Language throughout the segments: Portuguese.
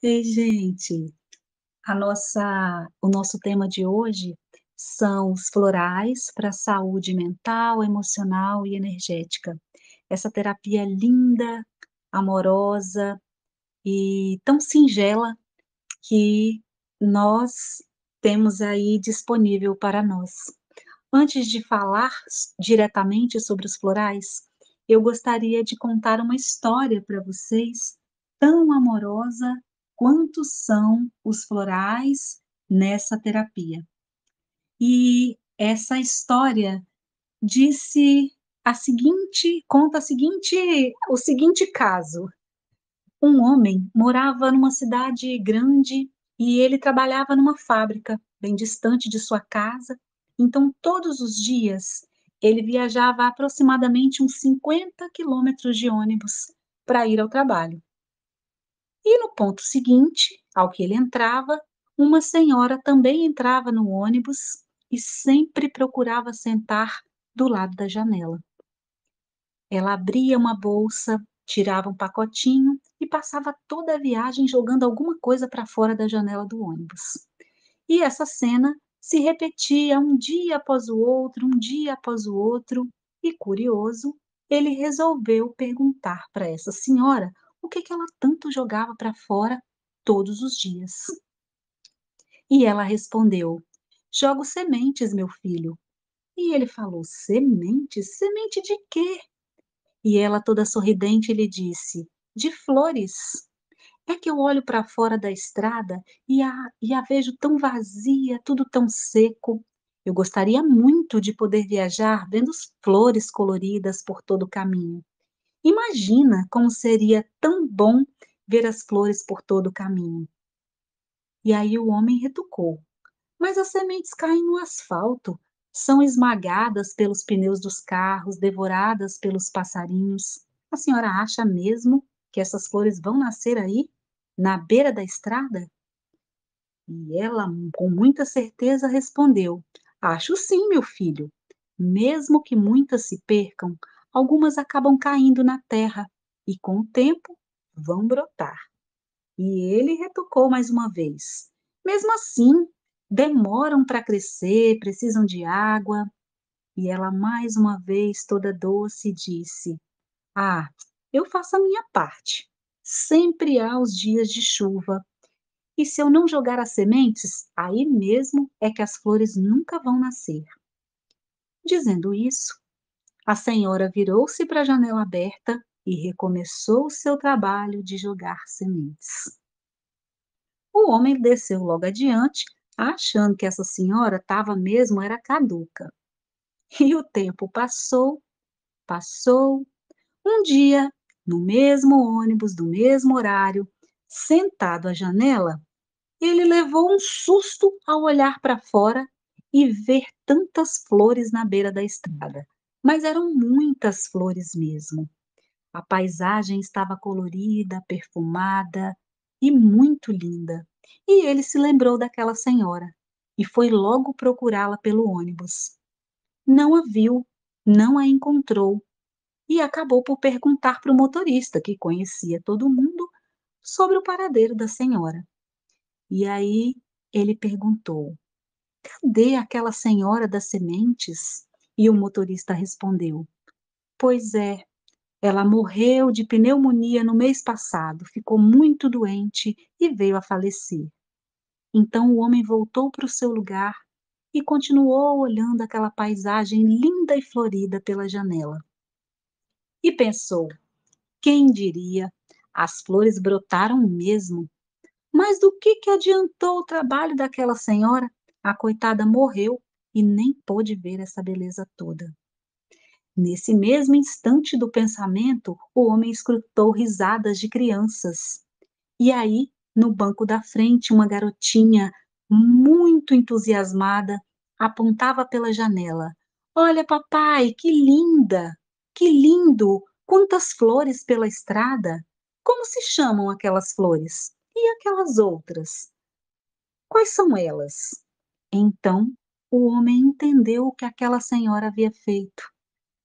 Ei, gente, o nosso tema de hoje são os florais para a saúde mental, emocional e energética. Essa terapia linda, amorosa e tão singela que nós temos aí disponível para nós. Antes de falar diretamente sobre os florais, eu gostaria de contar uma história para vocês, tão amorosa quanto são os florais nessa terapia. E essa história disse a seguinte conta a seguinte o seguinte caso: um homem morava numa cidade grande e ele trabalhava numa fábrica bem distante de sua casa. Então, todos os dias, ele viajava aproximadamente uns 50 quilômetros de ônibus para ir ao trabalho. E no ponto seguinte, ao que ele entrava, uma senhora também entrava no ônibus e sempre procurava sentar do lado da janela. Ela abria uma bolsa, tirava um pacotinho e passava toda a viagem jogando alguma coisa para fora da janela do ônibus. E essa cena se repetia um dia após o outro, um dia após o outro, e curioso, ele resolveu perguntar para essa senhora o que ela tanto jogava para fora todos os dias. E ela respondeu: Jogo sementes, meu filho. E ele falou: Sementes? Semente de quê? E ela, toda sorridente, lhe disse: De flores. É que eu olho para fora da estrada e a vejo tão vazia, tudo tão seco. Eu gostaria muito de poder viajar vendo flores coloridas por todo o caminho. Imagina como seria tão bom ver as flores por todo o caminho. E aí o homem retrucou: Mas as sementes caem no asfalto, são esmagadas pelos pneus dos carros, devoradas pelos passarinhos. A senhora acha mesmo que essas flores vão nascer aí, na beira da estrada? E ela, com muita certeza, respondeu: Acho sim, meu filho. Mesmo que muitas se percam, algumas acabam caindo na terra e, com o tempo, vão brotar. E ele retocou mais uma vez. Mesmo assim, demoram para crescer, precisam de água. E ela mais uma vez, toda doce, disse: Ah, eu faço a minha parte. Sempre há os dias de chuva. E se eu não jogar as sementes, aí mesmo é que as flores nunca vão nascer. Dizendo isso, a senhora virou-se para a janela aberta e recomeçou o seu trabalho de jogar sementes. O homem desceu logo adiante, achando que essa senhora estava mesmo era caduca. E o tempo passou, passou. Um dia, no mesmo ônibus, do mesmo horário, sentado à janela, ele levou um susto ao olhar para fora e ver tantas flores na beira da estrada. Mas eram muitas flores mesmo. A paisagem estava colorida, perfumada e muito linda. E ele se lembrou daquela senhora e foi logo procurá-la pelo ônibus. Não a viu, não a encontrou e acabou por perguntar para o motorista, que conhecia todo mundo, sobre o paradeiro da senhora. E aí ele perguntou: Cadê aquela senhora das sementes? E o motorista respondeu: Pois é, ela morreu de pneumonia no mês passado, ficou muito doente e veio a falecer. Então o homem voltou para o seu lugar e continuou olhando aquela paisagem linda e florida pela janela. E pensou: quem diria? As flores brotaram mesmo. Mas do que adiantou o trabalho daquela senhora? A coitada morreu e nem pôde ver essa beleza toda. Nesse mesmo instante do pensamento, o homem escutou risadas de crianças. E aí, no banco da frente, uma garotinha, muito entusiasmada, apontava pela janela. Olha, papai, que linda! Que lindo! Quantas flores pela estrada! Como se chamam aquelas flores? E aquelas outras? Quais são elas? Então, o homem entendeu o que aquela senhora havia feito.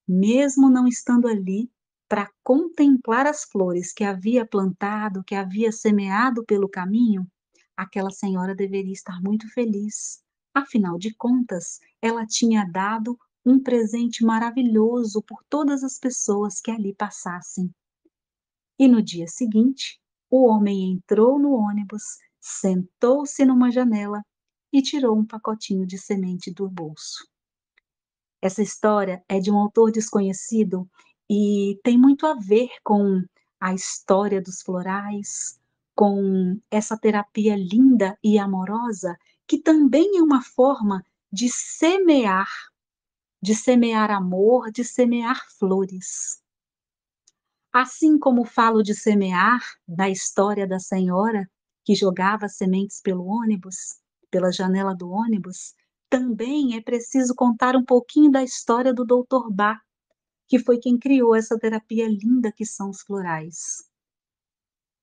Mesmo não estando ali, para contemplar as flores que havia plantado, que havia semeado pelo caminho, aquela senhora deveria estar muito feliz. Afinal de contas, ela tinha dado um presente maravilhoso por todas as pessoas que ali passassem. E no dia seguinte, o homem entrou no ônibus, sentou-se numa janela e tirou um pacotinho de semente do bolso. Essa história é de um autor desconhecido e tem muito a ver com a história dos florais, com essa terapia linda e amorosa, que também é uma forma de semear amor, de semear flores. Assim como falo de semear, da história da senhora que jogava sementes pelo ônibus, pela janela do ônibus, também é preciso contar um pouquinho da história do Dr. Bach, que foi quem criou essa terapia linda que são os florais.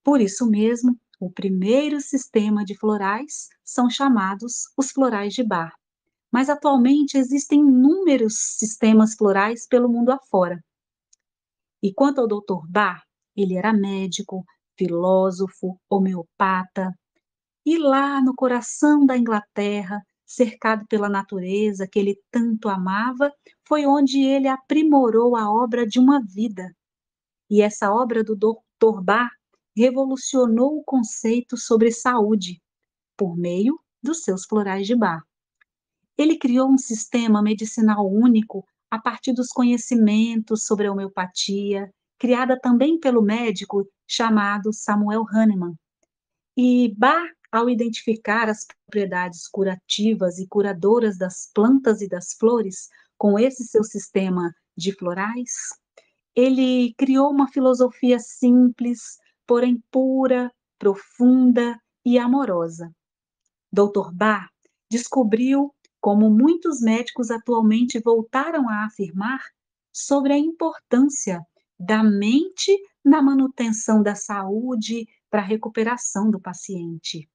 Por isso mesmo, o primeiro sistema de florais são chamados os florais de Bach. Mas atualmente existem inúmeros sistemas florais pelo mundo afora. E quanto ao Dr. Bach, ele era médico, filósofo, homeopata, e lá no coração da Inglaterra, cercado pela natureza que ele tanto amava, foi onde ele aprimorou a obra de uma vida. E essa obra do Dr. Bach revolucionou o conceito sobre saúde, por meio dos seus florais de Bach. Ele criou um sistema medicinal único a partir dos conhecimentos sobre a homeopatia, criada também pelo médico chamado Samuel Hahnemann. E Bach, ao identificar as propriedades curativas e curadoras das plantas e das flores com esse seu sistema de florais, ele criou uma filosofia simples, porém pura, profunda e amorosa. Dr. Bach descobriu, como muitos médicos atualmente voltaram a afirmar, sobre a importância da mente na manutenção da saúde para a recuperação do paciente.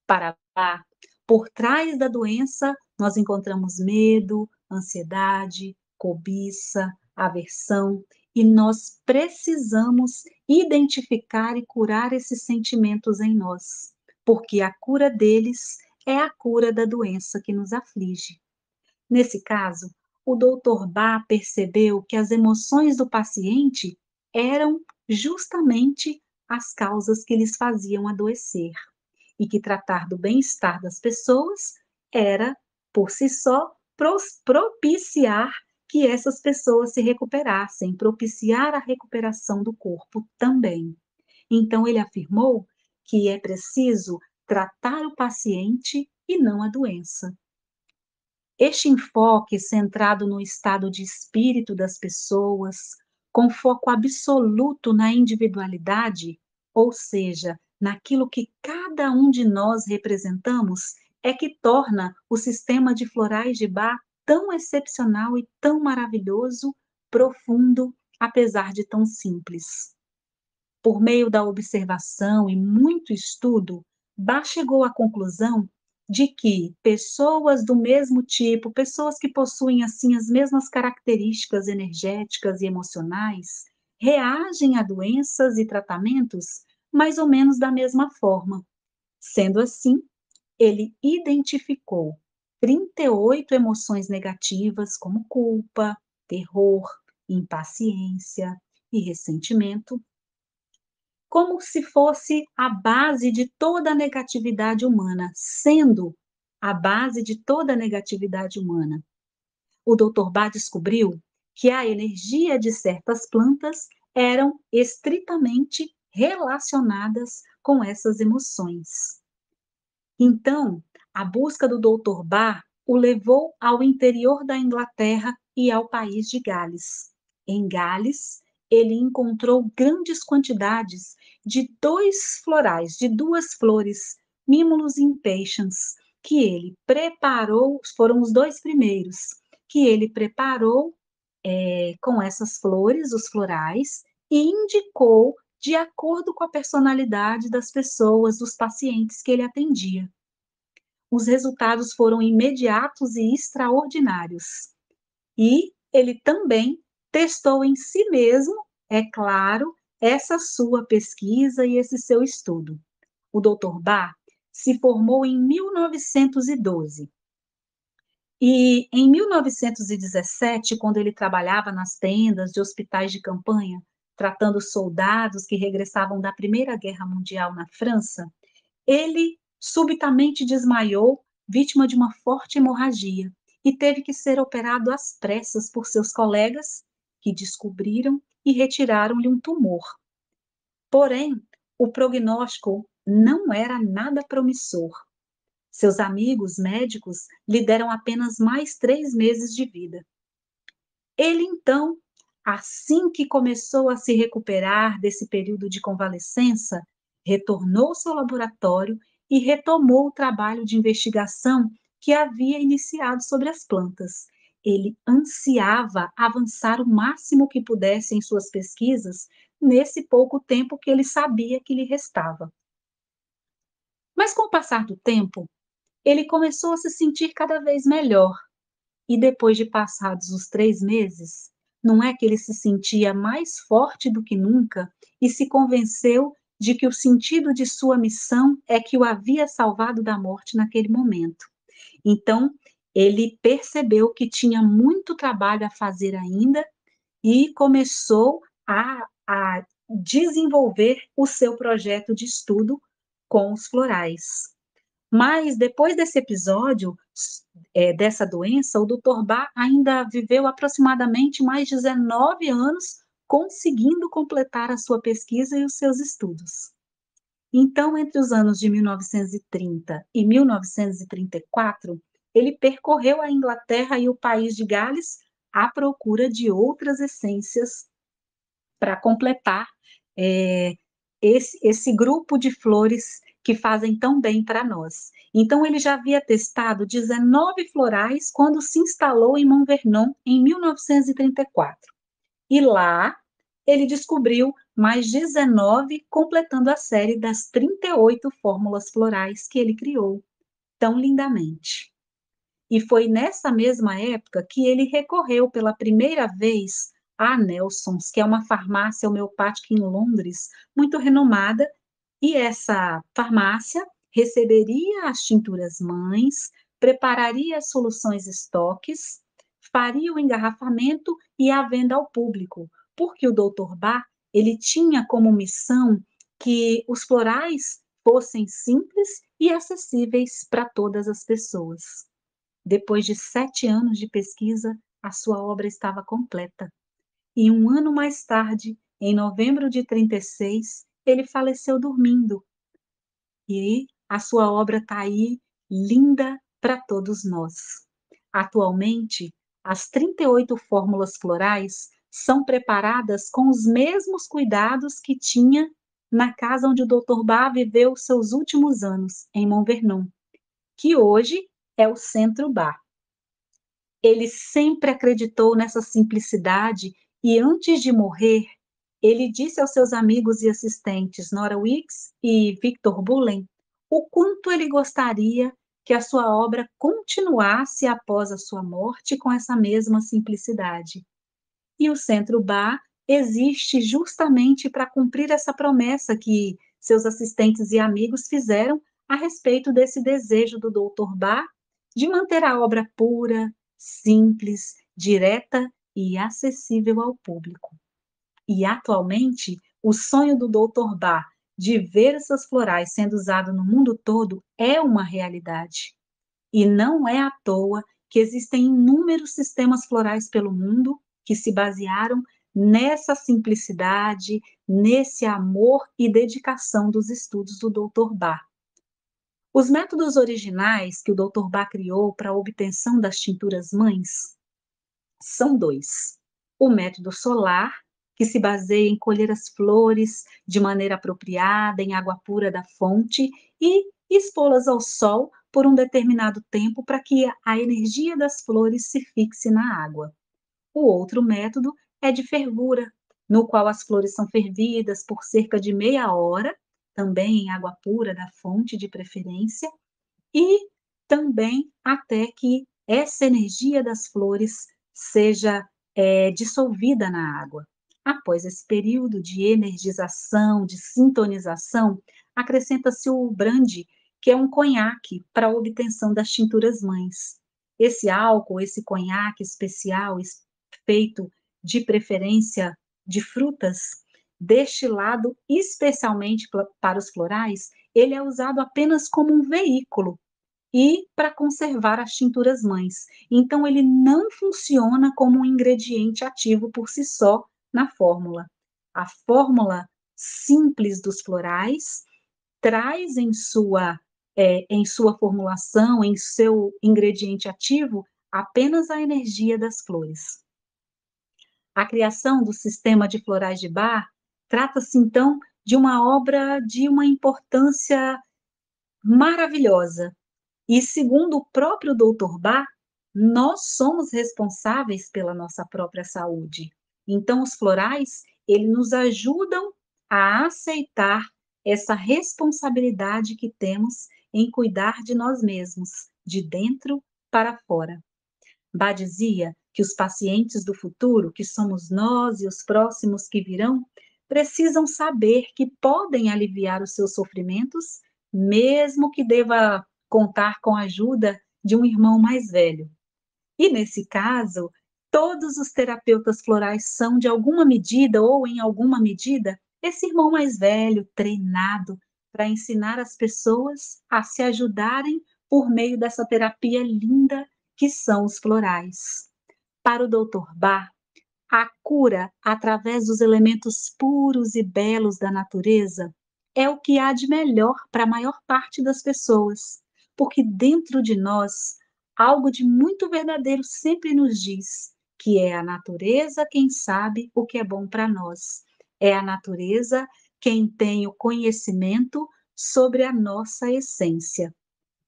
Para Bach, por trás da doença, nós encontramos medo, ansiedade, cobiça, aversão, e nós precisamos identificar e curar esses sentimentos em nós, porque a cura deles é a cura da doença que nos aflige. Nesse caso, o Dr. Bach percebeu que as emoções do paciente eram justamente as causas que lhes faziam adoecer e que tratar do bem-estar das pessoas era, por si só, propiciar que essas pessoas se recuperassem, propiciar a recuperação do corpo também. Então, ele afirmou que é preciso tratar o paciente e não a doença. Este enfoque centrado no estado de espírito das pessoas, com foco absoluto na individualidade, ou seja, naquilo que cada um de nós representamos, é que torna o sistema de florais de Bach tão excepcional e tão maravilhoso, profundo, apesar de tão simples. Por meio da observação e muito estudo, Bach chegou à conclusão de que pessoas do mesmo tipo, pessoas que possuem assim as mesmas características energéticas e emocionais, reagem a doenças e tratamentos mais ou menos da mesma forma. Sendo assim, ele identificou 38 emoções negativas como culpa, terror, impaciência e ressentimento, como se fosse a base de toda a negatividade humana, sendo a base de toda a negatividade humana. O Dr. Bach descobriu que a energia de certas plantas eram estritamente relacionadas com essas emoções. Então, a busca do Dr. Bach o levou ao interior da Inglaterra e ao país de Gales. Em Gales, ele encontrou grandes quantidades de dois florais, de duas flores, Mimulus impatiens, que ele preparou, foram os dois primeiros, que ele preparou com essas flores, os florais, e indicou de acordo com a personalidade das pessoas, dos pacientes que ele atendia. Os resultados foram imediatos e extraordinários. E ele também testou em si mesmo, é claro, essa sua pesquisa e esse seu estudo. O Dr. Bach se formou em 1912 e em 1917, quando ele trabalhava nas tendas de hospitais de campanha, tratando soldados que regressavam da Primeira Guerra Mundial na França, ele subitamente desmaiou, vítima de uma forte hemorragia, e teve que ser operado às pressas por seus colegas, que descobriram e retiraram-lhe um tumor. Porém, o prognóstico não era nada promissor. Seus amigos médicos lhe deram apenas mais 3 meses de vida. Ele então, assim que começou a se recuperar desse período de convalescença, retornou ao seu laboratório e retomou o trabalho de investigação que havia iniciado sobre as plantas. Ele ansiava avançar o máximo que pudesse em suas pesquisas nesse pouco tempo que ele sabia que lhe restava. Mas com o passar do tempo, ele começou a se sentir cada vez melhor. E depois de passados os 3 meses, não é que ele se sentia mais forte do que nunca e se convenceu de que o sentido de sua missão é que o havia salvado da morte naquele momento. Então, ele percebeu que tinha muito trabalho a fazer ainda e começou a desenvolver o seu projeto de estudo com os florais. Mas depois desse episódio, dessa doença, o Dr. Bach ainda viveu aproximadamente mais 19 anos conseguindo completar a sua pesquisa e os seus estudos. Então, entre os anos de 1930 e 1934, ele percorreu a Inglaterra e o país de Gales à procura de outras essências para completar eh, esse grupo de flores que fazem tão bem para nós. Então, ele já havia testado 19 florais quando se instalou em Mont Vernon em 1934. E lá ele descobriu mais 19, completando a série das 38 fórmulas florais que ele criou tão lindamente. E foi nessa mesma época que ele recorreu pela primeira vez à Nelsons, que é uma farmácia homeopática em Londres, muito renomada, e essa farmácia receberia as tinturas mães, prepararia as soluções estoques, faria o engarrafamento e a venda ao público, porque o Dr. Bach, ele tinha como missão que os florais fossem simples e acessíveis para todas as pessoas. Depois de 7 anos de pesquisa, a sua obra estava completa. E um ano mais tarde, em novembro de 36, ele faleceu dormindo. E a sua obra está aí, linda para todos nós. Atualmente, as 38 fórmulas florais são preparadas com os mesmos cuidados que tinha na casa onde o Dr. Bach viveu seus últimos anos, em Mont Vernon, que hoje é o Centro Bach. Ele sempre acreditou nessa simplicidade e, antes de morrer, ele disse aos seus amigos e assistentes Nora Weeks e Victor Bullen o quanto ele gostaria que a sua obra continuasse após a sua morte com essa mesma simplicidade. E o Centro Bach existe justamente para cumprir essa promessa que seus assistentes e amigos fizeram a respeito desse desejo do Dr. Bach de manter a obra pura, simples, direta e acessível ao público. E atualmente, o sonho do Dr. Bach de ver essas florais sendo usado no mundo todo é uma realidade. E não é à toa que existem inúmeros sistemas florais pelo mundo que se basearam nessa simplicidade, nesse amor e dedicação dos estudos do Dr. Bach. Os métodos originais que o Dr. Bach criou para a obtenção das tinturas mães são dois. O método solar, que se baseia em colher as flores de maneira apropriada, em água pura da fonte, e expô-las ao sol por um determinado tempo para que a energia das flores se fixe na água. O outro método é de fervura, no qual as flores são fervidas por cerca de meia hora, também em água pura da fonte de preferência, e também até que essa energia das flores seja é dissolvida na água. Após esse período de energização, de sintonização, acrescenta-se o brandy, que é um conhaque para a obtenção das tinturas mães. Esse álcool, esse conhaque especial, feito de preferência de frutas, destilado especialmente para os florais, ele é usado apenas como um veículo e para conservar as tinturas mães. Então ele não funciona como um ingrediente ativo por si só na fórmula. A fórmula simples dos florais traz em sua formulação, em seu ingrediente ativo, apenas a energia das flores. A criação do sistema de florais de Bach trata-se então de uma obra de uma importância maravilhosa, e segundo o próprio Dr. Bach, nós somos responsáveis pela nossa própria saúde. Então os florais, eles nos ajudam a aceitar essa responsabilidade que temos em cuidar de nós mesmos, de dentro para fora. Bach dizia que os pacientes do futuro, que somos nós e os próximos que virão, precisam saber que podem aliviar os seus sofrimentos, mesmo que deva contar com a ajuda de um irmão mais velho. E nesse caso, todos os terapeutas florais são, de alguma medida ou em alguma medida, esse irmão mais velho, treinado para ensinar as pessoas a se ajudarem por meio dessa terapia linda que são os florais. Para o Dr. Bach, a cura através dos elementos puros e belos da natureza é o que há de melhor para a maior parte das pessoas, porque dentro de nós, algo de muito verdadeiro sempre nos diz que é a natureza quem sabe o que é bom para nós. É a natureza quem tem o conhecimento sobre a nossa essência.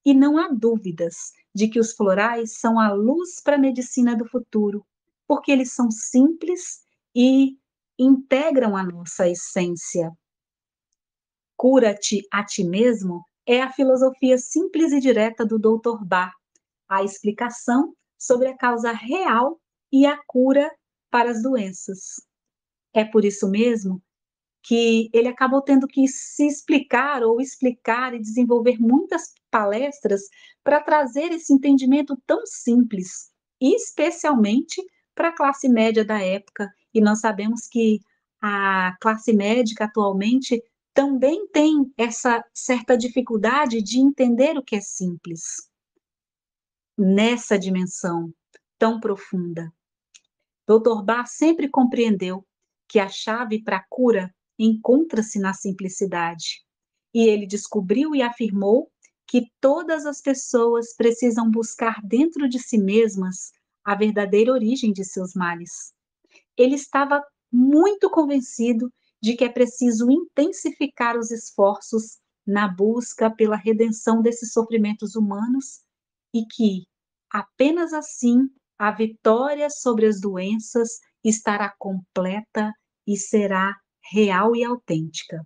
E não há dúvidas de que os florais são a luz para a medicina do futuro, porque eles são simples e integram a nossa essência. Cura-te a ti mesmo é a filosofia simples e direta do Dr. Bach, a explicação sobre a causa real e a cura para as doenças. É por isso mesmo que ele acabou tendo que se explicar ou explicar e desenvolver muitas palestras para trazer esse entendimento tão simples, especialmente para a classe média da época. E nós sabemos que a classe médica atualmente também tem essa certa dificuldade de entender o que é simples nessa dimensão tão profunda. Dr. Bach sempre compreendeu que a chave para a cura encontra-se na simplicidade. E ele descobriu e afirmou que todas as pessoas precisam buscar dentro de si mesmas a verdadeira origem de seus males. Ele estava muito convencido de que é preciso intensificar os esforços na busca pela redenção desses sofrimentos humanos e que, apenas assim, a vitória sobre as doenças estará completa e será real e autêntica.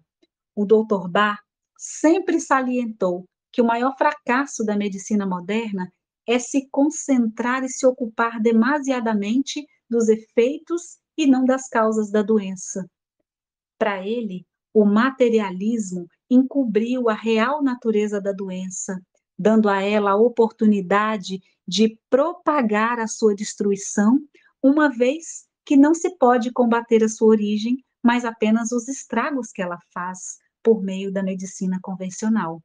O Dr. Bach sempre salientou que o maior fracasso da medicina moderna é se concentrar e se ocupar demasiadamente dos efeitos e não das causas da doença. Para ele, o materialismo encobriu a real natureza da doença, dando a ela a oportunidade de propagar a sua destruição, uma vez que não se pode combater a sua origem, mas apenas os estragos que ela faz por meio da medicina convencional.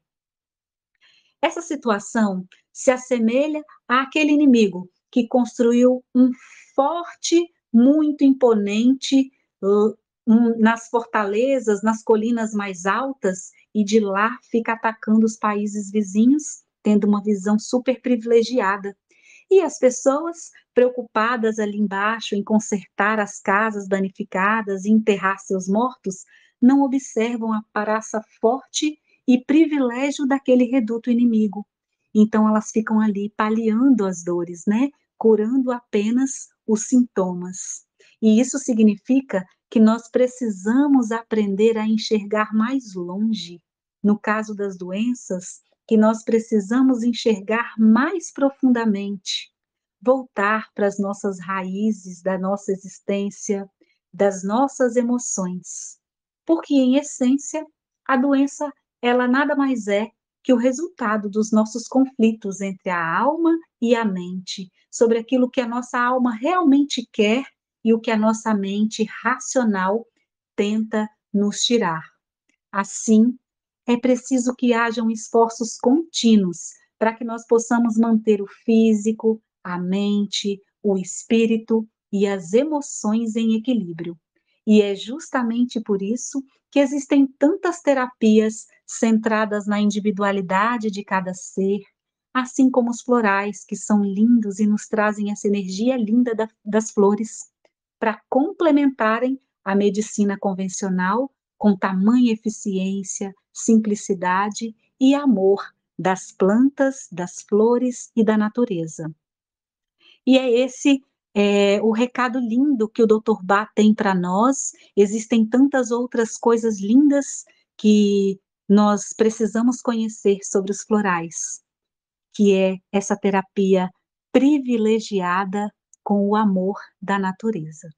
Essa situação se assemelha àquele inimigo que construiu um forte, muito imponente, nas fortalezas, nas colinas mais altas, e de lá fica atacando os países vizinhos, tendo uma visão super privilegiada. E as pessoas preocupadas ali embaixo em consertar as casas danificadas e enterrar seus mortos, não observam a praça forte e privilégio daquele reduto inimigo. Então elas ficam ali paliando as dores, né? Curando apenas os sintomas. E isso significa que nós precisamos aprender a enxergar mais longe. No caso das doenças, que nós precisamos enxergar mais profundamente, voltar para as nossas raízes da nossa existência, das nossas emoções. Porque, em essência, a doença, ela nada mais é que o resultado dos nossos conflitos entre a alma e a mente, sobre aquilo que a nossa alma realmente quer e o que a nossa mente racional tenta nos tirar. Assim, é preciso que hajam esforços contínuos para que nós possamos manter o físico, a mente, o espírito e as emoções em equilíbrio. E é justamente por isso que existem tantas terapias centradas na individualidade de cada ser, assim como os florais, que são lindos e nos trazem essa energia linda das flores, para complementarem a medicina convencional com tamanha eficiência, simplicidade e amor das plantas, das flores e da natureza. E é esse, o recado lindo que o Dr. Bach tem para nós. Existem tantas outras coisas lindas que nós precisamos conhecer sobre os florais, que é essa terapia privilegiada com o amor da natureza.